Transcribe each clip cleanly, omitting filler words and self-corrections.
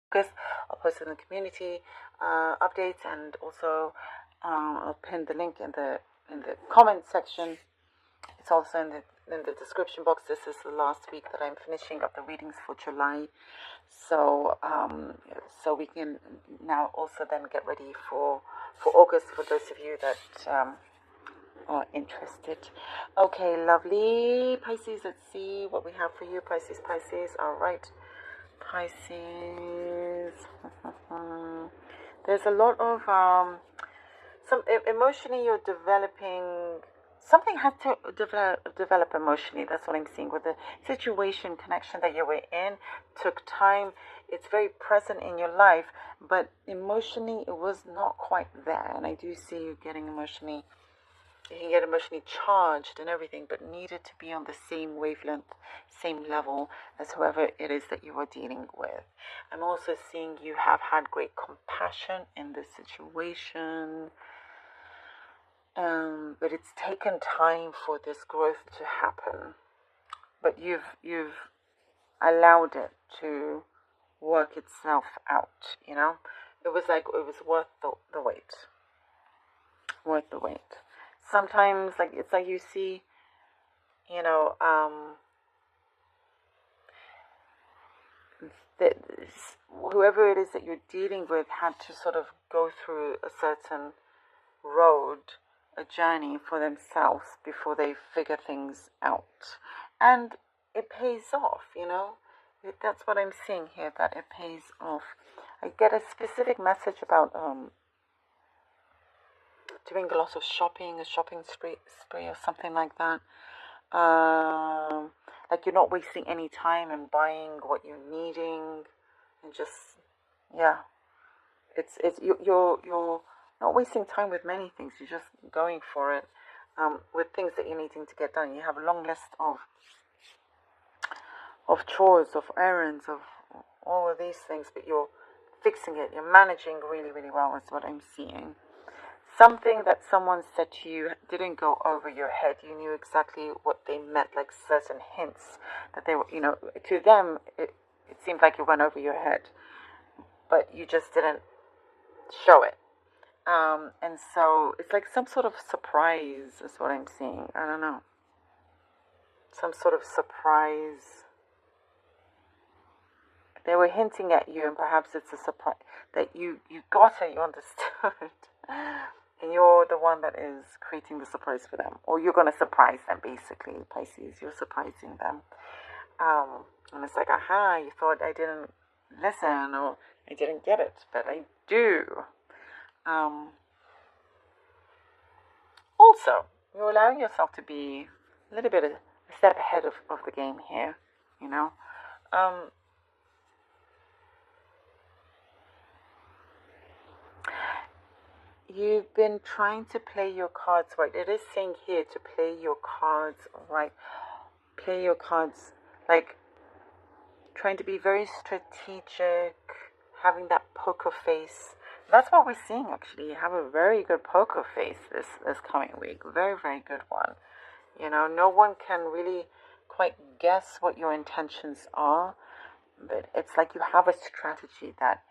focus. I'll post it in the community updates, and also I'll pin the link in the comment section. It's also in the description box. This is the last week that I'm finishing up the readings for July, so we can now also then get ready for August, for those of you that are interested. Okay, lovely Pisces. Let's see what we have for you, Pisces. All right, Pisces. There's a lot of some emotionally you're developing. Something had to develop emotionally. That's what I'm seeing with the situation, connection that you were in. Took time. It's very present in your life, but emotionally it was not quite there. And I do see you getting emotionally. You can get emotionally charged and everything, but needed to be on the same wavelength, same level as whoever it is that you are dealing with. I'm also seeing you have had great compassion in this situation. But it's taken time for this growth to happen. But you've allowed it to work itself out, you know? It was like it was worth the wait. Worth the wait. Sometimes it's like you see, you know, that whoever it is that you're dealing with had to sort of go through a certain road, a journey for themselves before they figure things out, and it pays off, you know. That's what I'm seeing here, that it pays off. I get a specific message about doing a lot of shopping, a shopping spree or something like that. Like you're not wasting any time in buying what you're needing, and just you're not wasting time with many things. You're just going for it with things that you're needing to get done. You have a long list of chores, of errands, of all of these things, but you're fixing it. You're managing really, really well is what I'm seeing. Something that someone said to you didn't go over your head. You knew exactly what they meant, like certain hints that they were, you know, to them, it seemed like it went over your head, but you just didn't show it. And so it's like some sort of surprise is what I'm seeing. I don't know. Some sort of surprise. They were hinting at you, and perhaps it's a surprise that you got it, you understood. And you're the one that is creating the surprise for them. Or you're going to surprise them, basically, Pisces. You're surprising them. And it's like, aha, you thought I didn't listen or I didn't get it, but I do. Also, you're allowing yourself to be a little bit a step ahead of the game here, you know. You've been trying to play your cards right. It is saying here to play your cards right. Play your cards, like trying to be very strategic, having that poker face. That's what we're seeing, actually. You have a very good poker face this coming week. Very, very good one. You know, no one can really quite guess what your intentions are, but it's like you have a strategy that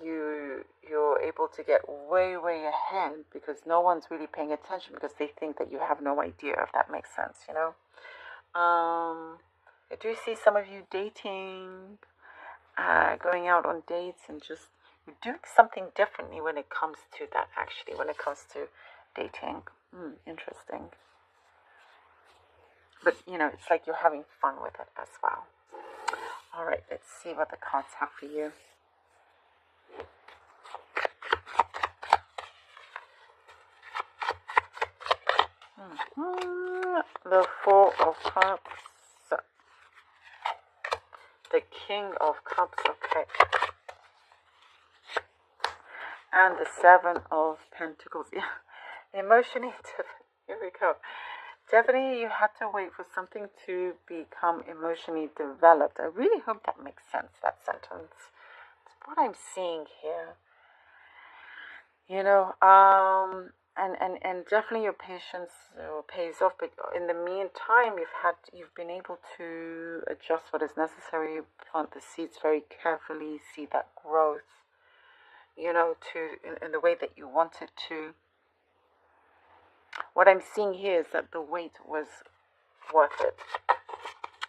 you're able to get way, way ahead because no one's really paying attention because they think that you have no idea, if that makes sense, you know. I do see some of you dating, going out on dates, and just you're doing something differently when it comes to that, actually, when it comes to dating. Interesting. But, you know, it's like you're having fun with it as well. All right, let's see what the cards have for you. The Four of Cups. The King of Cups, okay. And the Seven of Pentacles. Yeah, emotionally, here we go. Definitely you had to wait for something to become emotionally developed. I really hope that makes sense, that sentence. It's what I'm seeing here. You know, and definitely your patience pays off. But in the meantime, you've been able to adjust what is necessary, plant the seeds very carefully, see that growth, in the way that you want it to. What I'm seeing here is that the wait was worth it.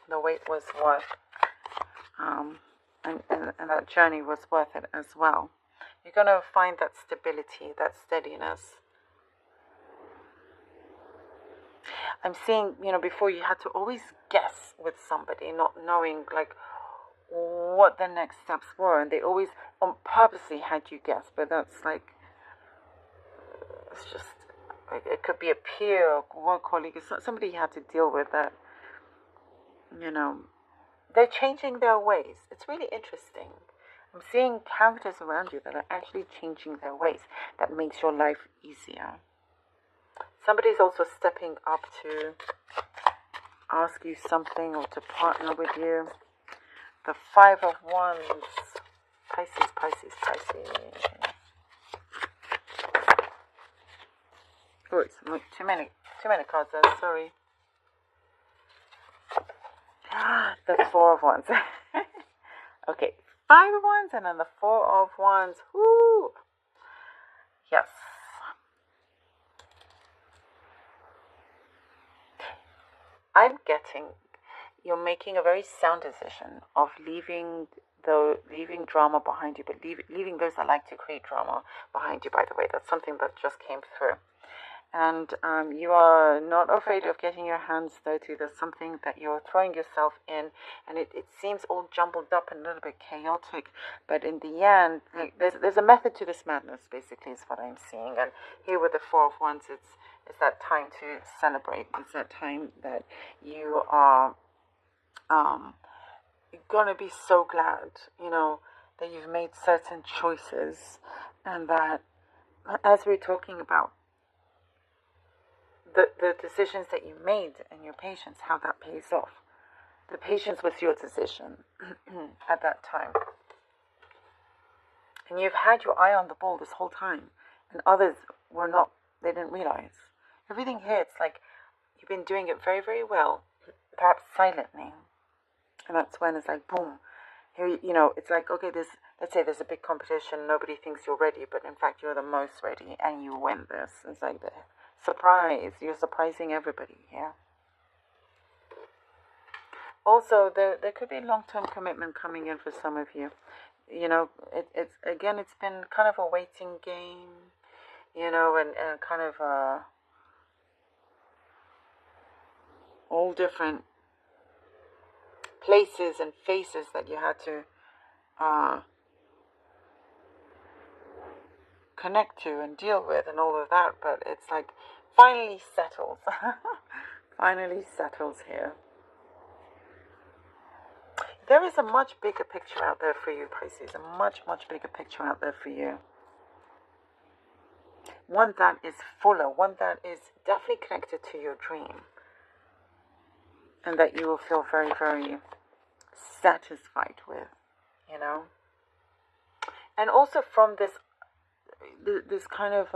The wait was worth, and that journey was worth it as well. You're going to find that stability, that steadiness. I'm seeing, before you had to always guess with somebody, not knowing like what the next steps were, and they always on purposely had you guess. But that's like, it's just, it could be a peer or work colleague, somebody you had to deal with that. They're changing their ways. It's really interesting. I'm seeing characters around you that are actually changing their ways. That makes your life easier. Somebody's also stepping up to ask you something or to partner with you. The 5 of Wands. Pisces, Pisces, Pisces. Oh, it's too many cards there, sorry. The 4 of Wands. Okay, 5 of Wands and then the 4 of Wands. Woo! Yes. I'm getting you're making a very sound decision of leaving drama behind you, but leaving those that like to create drama behind you, by the way. That's something that just came through. And you are not afraid of getting your hands dirty. There's something that you're throwing yourself in, and it seems all jumbled up and a little bit chaotic. But in the end, like, there's a method to this madness, basically, is what I'm seeing. And here with the 4 of Wands, it's that time to celebrate. It's that time that you are going to be so glad, that you've made certain choices, and that, as we're talking about, the decisions that you made and your patience, how that pays off. The patience was your decision at that time. And you've had your eye on the ball this whole time. And others were not, they didn't realize. Everything here, it's like you've been doing it very, very well, perhaps silently. And that's when it's like, boom. Here, it's like, okay, let's say there's a big competition, nobody thinks you're ready, but in fact you're the most ready, and you win this. It's like the surprise. You're surprising everybody, yeah. Also, there could be long-term commitment coming in for some of you. It's been kind of a waiting game, and kind of all different places and faces that you had to connect to and deal with and all of that, but it's like finally settles. Finally settles here. There is a much bigger picture out there for you, Pisces. A much, much bigger picture out there for you. One that is fuller, one that is definitely connected to your dream. And that you will feel very, very satisfied with, And also from this kind of,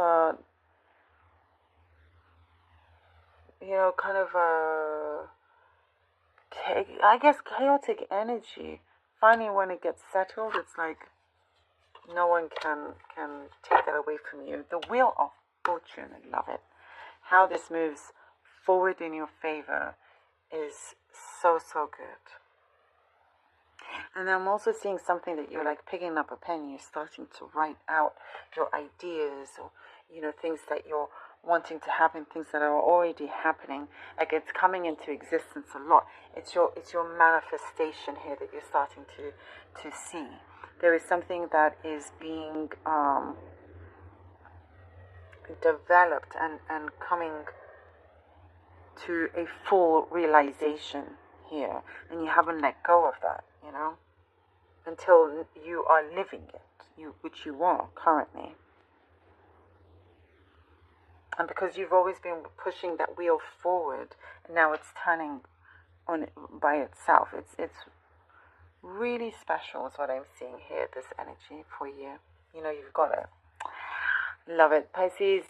I guess chaotic energy. Finally, when it gets settled, it's like no one can take that away from you. The Wheel of Fortune, I love it. How this moves forward in your favor is so, so good. And I'm also seeing something that you're like picking up a pen, you're starting to write out your ideas, or things that you're wanting to happen, things that are already happening. Like it's coming into existence a lot. It's your manifestation here that you're starting to see. There is something that is being developed and coming to a full realization here, and you haven't let go of that, until you are living it, which you are currently. And because you've always been pushing that wheel forward, and now it's turning on it by itself. It's really special is what I'm seeing here, this energy for you. You've got it. Love it. Pisces.